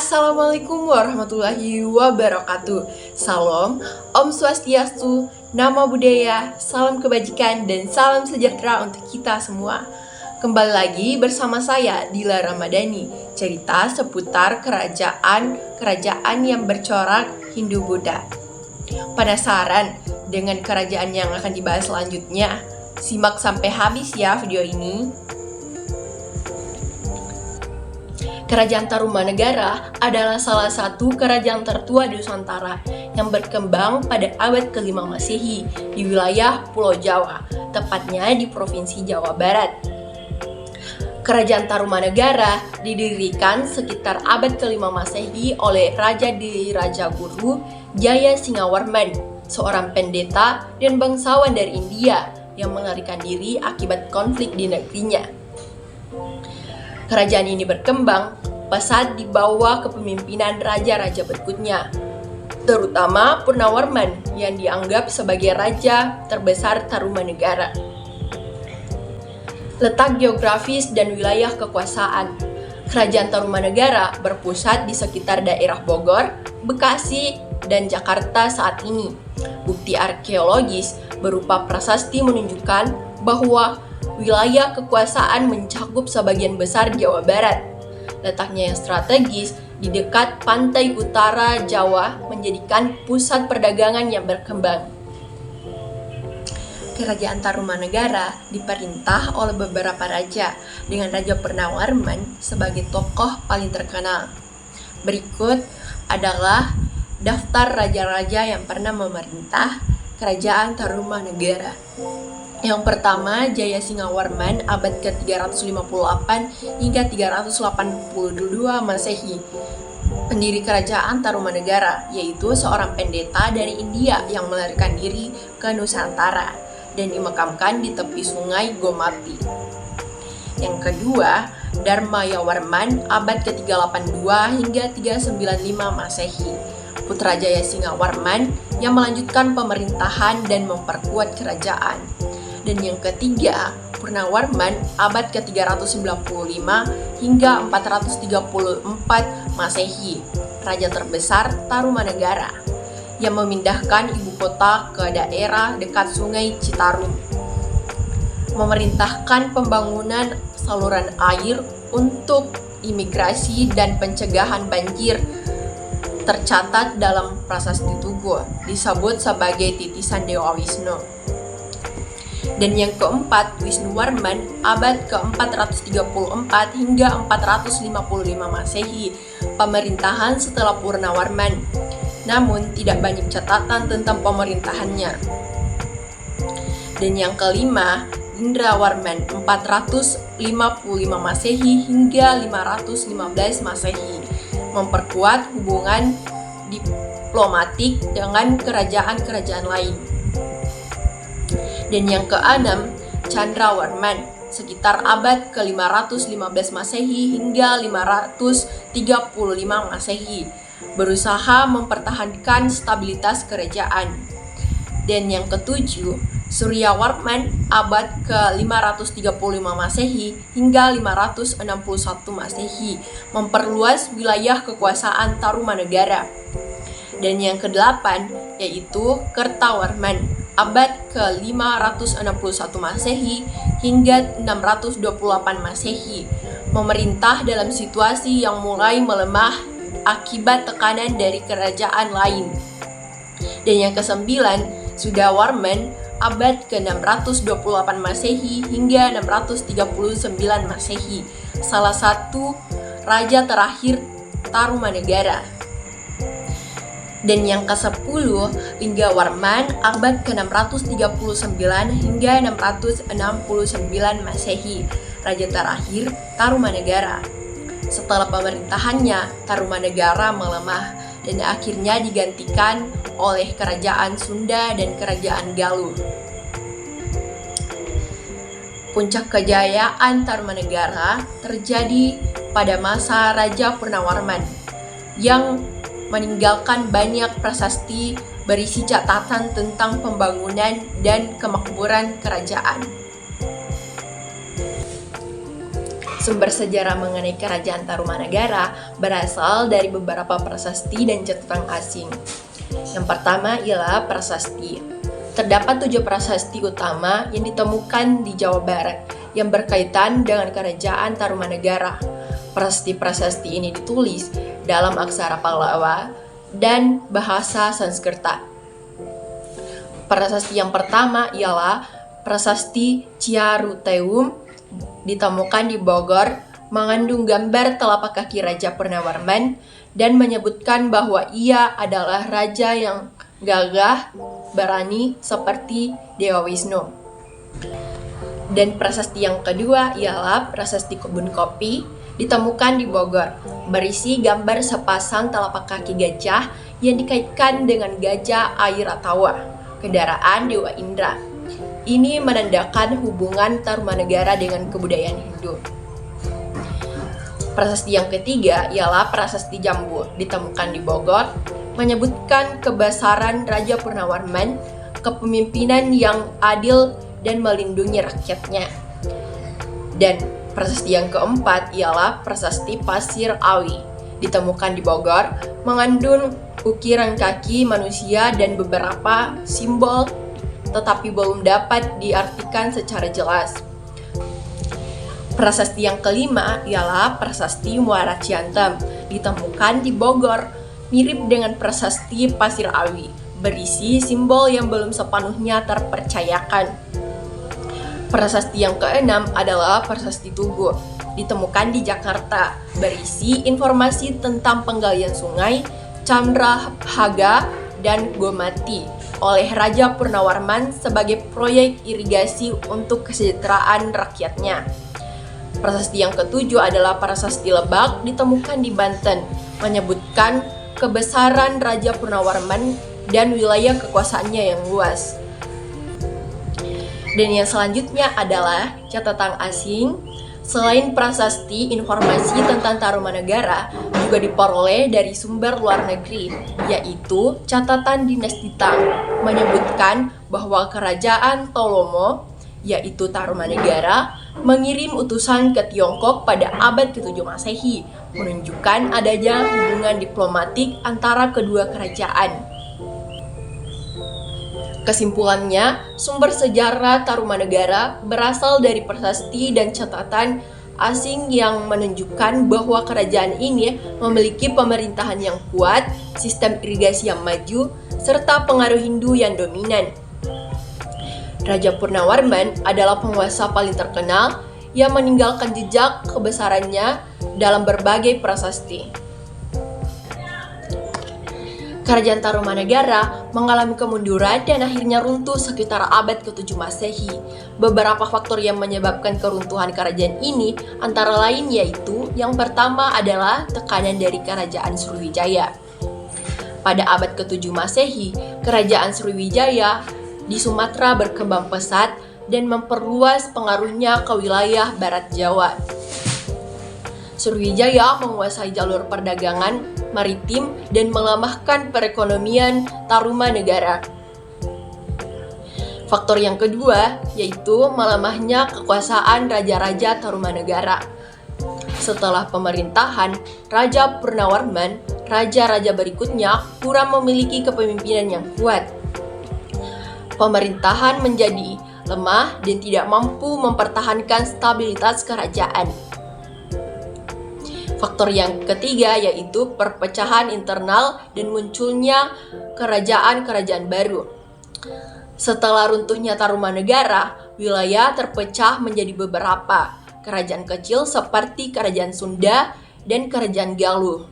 Assalamualaikum warahmatullahi wabarakatuh. Salam, Om Swastiastu, Namo Buddhaya, salam kebajikan dan salam sejahtera untuk kita semua. Kembali lagi bersama saya Dila Ramadhani, cerita seputar kerajaan yang bercorak Hindu Buddha. Penasaran dengan kerajaan yang akan dibahas selanjutnya? Simak sampai habis ya video ini. Kerajaan Tarumanegara adalah salah satu kerajaan tertua di Nusantara yang berkembang pada abad ke-5 Masehi di wilayah Pulau Jawa, tepatnya di Provinsi Jawa Barat. Kerajaan Tarumanegara didirikan sekitar abad ke-5 Masehi oleh Raja Dirajaguru Jaya Singawarman, seorang pendeta dan bangsawan dari India yang melarikan diri akibat konflik di negerinya. Kerajaan ini berkembang pesat di bawah kepemimpinan raja-raja berikutnya, terutama Purnawarman yang dianggap sebagai raja terbesar Tarumanegara. Letak geografis dan wilayah kekuasaan. Kerajaan Tarumanegara berpusat di sekitar daerah Bogor, Bekasi, dan Jakarta saat ini. Bukti arkeologis berupa prasasti menunjukkan bahwa wilayah kekuasaan mencakup sebagian besar Jawa Barat. Letaknya yang strategis di dekat pantai utara Jawa menjadikan pusat perdagangan yang berkembang. Kerajaan Tarumanegara diperintah oleh beberapa raja, dengan Raja Purnawarman sebagai tokoh paling terkenal. Berikut adalah daftar raja-raja yang pernah memerintah Kerajaan Tarumanegara. Yang pertama, Jaya Singawarman abad ke-358 hingga 382 Masehi. Pendiri Kerajaan Tarumanegara, yaitu seorang pendeta dari India yang melarikan diri ke Nusantara dan dimakamkan di tepi sungai Gomati. Yang kedua, Dharmayawarman abad ke-382 hingga 395 Masehi. Putra Jaya Singawarman yang melanjutkan pemerintahan dan memperkuat kerajaan. Dan yang ketiga, Purnawarman abad ke-395 hingga 434 Masehi, raja terbesar Tarumanegara, yang memindahkan ibu kota ke daerah dekat Sungai Citarum. Memerintahkan pembangunan saluran air untuk imigrasi dan pencegahan banjir. Tercatat dalam prasasti Tugu, disebut sebagai titisan Dewa Wisnu. Dan yang keempat, Wisnuwarman abad ke-434 hingga 455 Masehi, pemerintahan setelah Purnawarman. Namun tidak banyak catatan tentang pemerintahannya. Dan yang kelima, Indrawarman 455 Masehi hingga 515 Masehi, memperkuat hubungan diplomatik dengan kerajaan-kerajaan lain. Dan yang keenam, Chandrawarman sekitar abad ke-515 Masehi hingga 535 Masehi, berusaha mempertahankan stabilitas kerajaan. Dan yang ketujuh, Suryawarman abad ke-535 Masehi hingga 561 Masehi, memperluas wilayah kekuasaan Tarumanegara. Dan yang kedelapan, yaitu Kertawarman abad ke-561 Masehi hingga 628 Masehi, memerintah dalam situasi yang mulai melemah akibat tekanan dari kerajaan lain. Dan yang kesembilan, Sudawarman abad ke-628 Masehi hingga 639 Masehi, salah satu raja terakhir Tarumanegara. Dan yang ke-10, Linggawarman abad ke-639 hingga 669 Masehi, raja terakhir Tarumanegara. Setelah pemerintahannya, Tarumanegara melemah dan akhirnya digantikan oleh Kerajaan Sunda dan Kerajaan Galuh. Puncak kejayaan Tarumanegara terjadi pada masa Raja Purnawarman yang meninggalkan banyak prasasti berisi catatan tentang pembangunan dan kemakmuran kerajaan. Sumber sejarah mengenai Kerajaan Tarumanagara berasal dari beberapa prasasti dan catatan asing. Yang pertama ialah prasasti. Terdapat 7 prasasti utama yang ditemukan di Jawa Barat yang berkaitan dengan Kerajaan Tarumanagara. Prasasti-prasasti ini ditulis dalam aksara Pallawa dan bahasa Sanskerta. Prasasti yang pertama ialah Prasasti Ciaruteum, ditemukan di Bogor, mengandung gambar telapak kaki Raja Purnawarman dan menyebutkan bahwa ia adalah raja yang gagah, berani seperti Dewa Wisnu. Dan prasasti yang kedua ialah Prasasti Kebun Kopi, ditemukan di Bogor, berisi gambar sepasang telapak kaki gajah yang dikaitkan dengan gajah Airatawa, kendaraan Dewa Indra. Ini menandakan hubungan Tarumanagara dengan kebudayaan Hindu. Prasasti yang ketiga ialah Prasasti Jambu, ditemukan di Bogor, menyebutkan kebesaran Raja Purnawarman, kepemimpinan yang adil dan melindungi rakyatnya. Dan prasasti yang keempat ialah Prasasti Pasir Awi, ditemukan di Bogor, mengandung ukiran kaki manusia dan beberapa simbol, tetapi belum dapat diartikan secara jelas. Prasasti yang kelima ialah Prasasti Muara Ciantem, ditemukan di Bogor, mirip dengan Prasasti Pasir Awi, berisi simbol yang belum sepenuhnya terpercayakan. Prasasti yang keenam adalah Prasasti Tugu, ditemukan di Jakarta, berisi informasi tentang penggalian sungai Chandrabhaga dan Gomati oleh Raja Purnawarman sebagai proyek irigasi untuk kesejahteraan rakyatnya. Prasasti yang ketujuh adalah Prasasti Lebak, ditemukan di Banten, menyebutkan kebesaran Raja Purnawarman dan wilayah kekuasaannya yang luas. Dan yang selanjutnya adalah catatan asing. Selain prasasti, informasi tentang Tarumanagara juga diperoleh dari sumber luar negeri, yaitu catatan dinasti Tang, menyebutkan bahwa Kerajaan Tolomo, yaitu Tarumanagara, mengirim utusan ke Tiongkok pada abad ke-7 Masehi, menunjukkan adanya hubungan diplomatik antara kedua kerajaan. Kesimpulannya, sumber sejarah Tarumanagara berasal dari prasasti dan catatan asing yang menunjukkan bahwa kerajaan ini memiliki pemerintahan yang kuat, sistem irigasi yang maju, serta pengaruh Hindu yang dominan. Raja Purnawarman adalah penguasa paling terkenal yang meninggalkan jejak kebesarannya dalam berbagai prasasti. Kerajaan Tarumanagara mengalami kemunduran dan akhirnya runtuh sekitar abad ke-7 Masehi. Beberapa faktor yang menyebabkan keruntuhan kerajaan ini antara lain yaitu yang pertama adalah tekanan dari Kerajaan Sriwijaya. Pada abad ke-7 Masehi, Kerajaan Sriwijaya di Sumatera berkembang pesat dan memperluas pengaruhnya ke wilayah Barat Jawa. Sriwijaya menguasai jalur perdagangan maritim dan melemahkan perekonomian Tarumanagara. Faktor yang kedua yaitu melemahnya kekuasaan raja-raja Tarumanagara. Setelah pemerintahan Raja Purnawarman, raja-raja berikutnya kurang memiliki kepemimpinan yang kuat. Pemerintahan menjadi lemah dan tidak mampu mempertahankan stabilitas kerajaan. Faktor yang ketiga yaitu perpecahan internal dan munculnya kerajaan-kerajaan baru. Setelah runtuhnya Tarumanagara, wilayah terpecah menjadi beberapa kerajaan kecil seperti Kerajaan Sunda dan Kerajaan Galuh.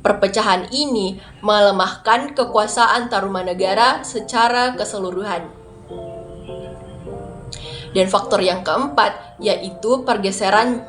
Perpecahan ini melemahkan kekuasaan Tarumanagara secara keseluruhan. Dan faktor yang keempat yaitu pergeseran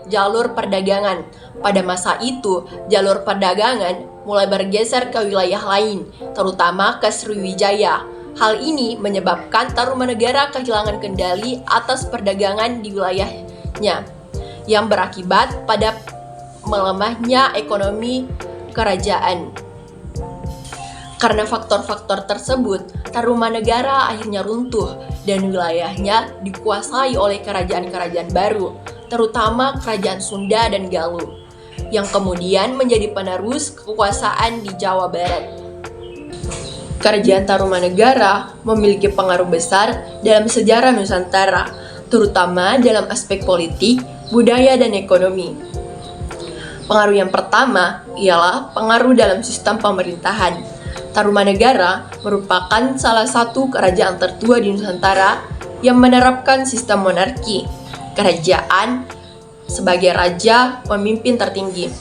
jalur perdagangan. Pada masa itu, jalur perdagangan mulai bergeser ke wilayah lain, terutama ke Sriwijaya. Hal ini menyebabkan Tarumanagara kehilangan kendali atas perdagangan di wilayahnya, yang berakibat pada melemahnya ekonomi kerajaan. Karena faktor-faktor tersebut, Tarumanagara akhirnya runtuh dan wilayahnya dikuasai oleh kerajaan-kerajaan baru. terutama Kerajaan Sunda dan Galuh, yang kemudian menjadi penerus kekuasaan di Jawa Barat. Kerajaan Tarumanegara memiliki pengaruh besar dalam sejarah Nusantara, terutama dalam aspek politik, budaya, dan ekonomi. Pengaruh yang pertama ialah pengaruh dalam sistem pemerintahan. Tarumanegara merupakan salah satu kerajaan tertua di Nusantara yang menerapkan sistem monarki, kerajaan sebagai raja pemimpin tertinggi.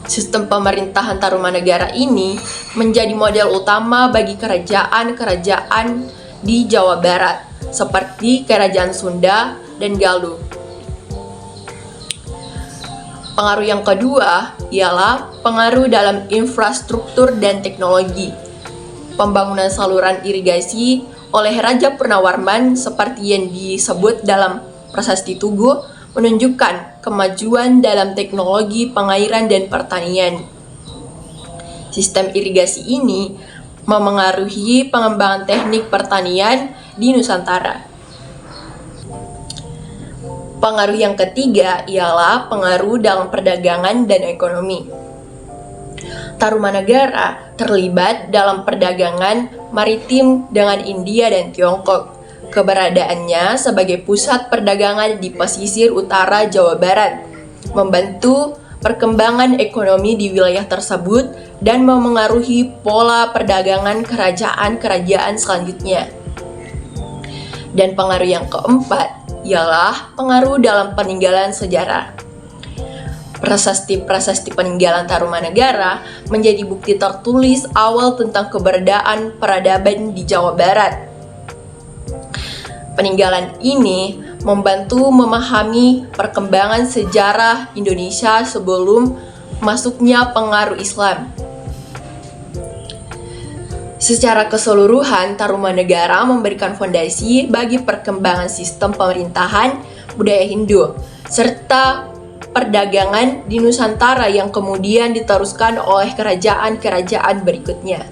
Sistem pemerintahan Tarumanegara ini menjadi model utama bagi kerajaan-kerajaan di Jawa Barat, seperti Kerajaan Sunda dan Galuh. Pengaruh yang kedua ialah pengaruh dalam infrastruktur dan teknologi. Pembangunan saluran irigasi oleh Raja Purnawarman seperti yang disebut dalam Prasasti Tugu menunjukkan kemajuan dalam teknologi pengairan dan pertanian. Sistem irigasi ini memengaruhi pengembangan teknik pertanian di Nusantara. Pengaruh yang ketiga ialah pengaruh dalam perdagangan dan ekonomi. Tarumanegara terlibat dalam perdagangan maritim dengan India dan Tiongkok. Keberadaannya sebagai pusat perdagangan di pesisir utara Jawa Barat membantu perkembangan ekonomi di wilayah tersebut dan memengaruhi pola perdagangan kerajaan-kerajaan selanjutnya. Dan pengaruh yang keempat ialah pengaruh dalam peninggalan sejarah. Prasasti-prasasti peninggalan Tarumanegara menjadi bukti tertulis awal tentang keberadaan peradaban di Jawa Barat. Peninggalan ini membantu memahami perkembangan sejarah Indonesia sebelum masuknya pengaruh Islam. Secara keseluruhan, Tarumanegara memberikan fondasi bagi perkembangan sistem pemerintahan budaya Hindu, serta perdagangan di Nusantara yang kemudian diteruskan oleh kerajaan-kerajaan berikutnya.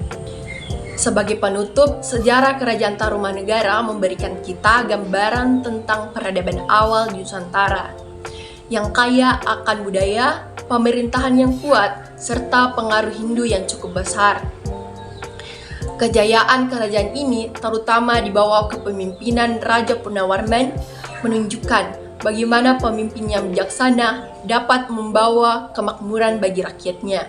Sebagai penutup, sejarah Kerajaan Tarumanegara memberikan kita gambaran tentang peradaban awal di Nusantara, yang kaya akan budaya, pemerintahan yang kuat, serta pengaruh Hindu yang cukup besar. Kejayaan kerajaan ini, terutama di bawah kepemimpinan Raja Purnawarman, menunjukkan bagaimana pemimpin yang bijaksana dapat membawa kemakmuran bagi rakyatnya.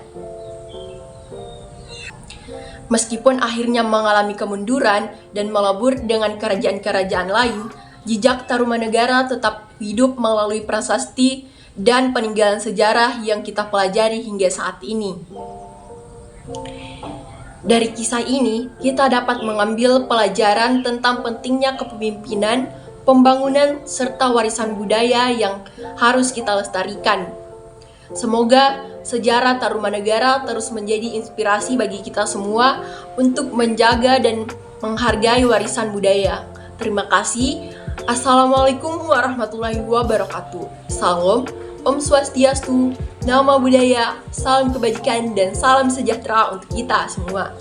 Meskipun akhirnya mengalami kemunduran dan melebur dengan kerajaan-kerajaan lain, jejak Tarumanegara tetap hidup melalui prasasti dan peninggalan sejarah yang kita pelajari hingga saat ini. Dari kisah ini, kita dapat mengambil pelajaran tentang pentingnya kepemimpinan, pembangunan, serta warisan budaya yang harus kita lestarikan. Semoga sejarah Tarumanegara terus menjadi inspirasi bagi kita semua untuk menjaga dan menghargai warisan budaya. Terima kasih. Assalamualaikum warahmatullahi wabarakatuh. Salam, Om Swastiastu, Nama Budaya, salam kebajikan, dan salam sejahtera untuk kita semua.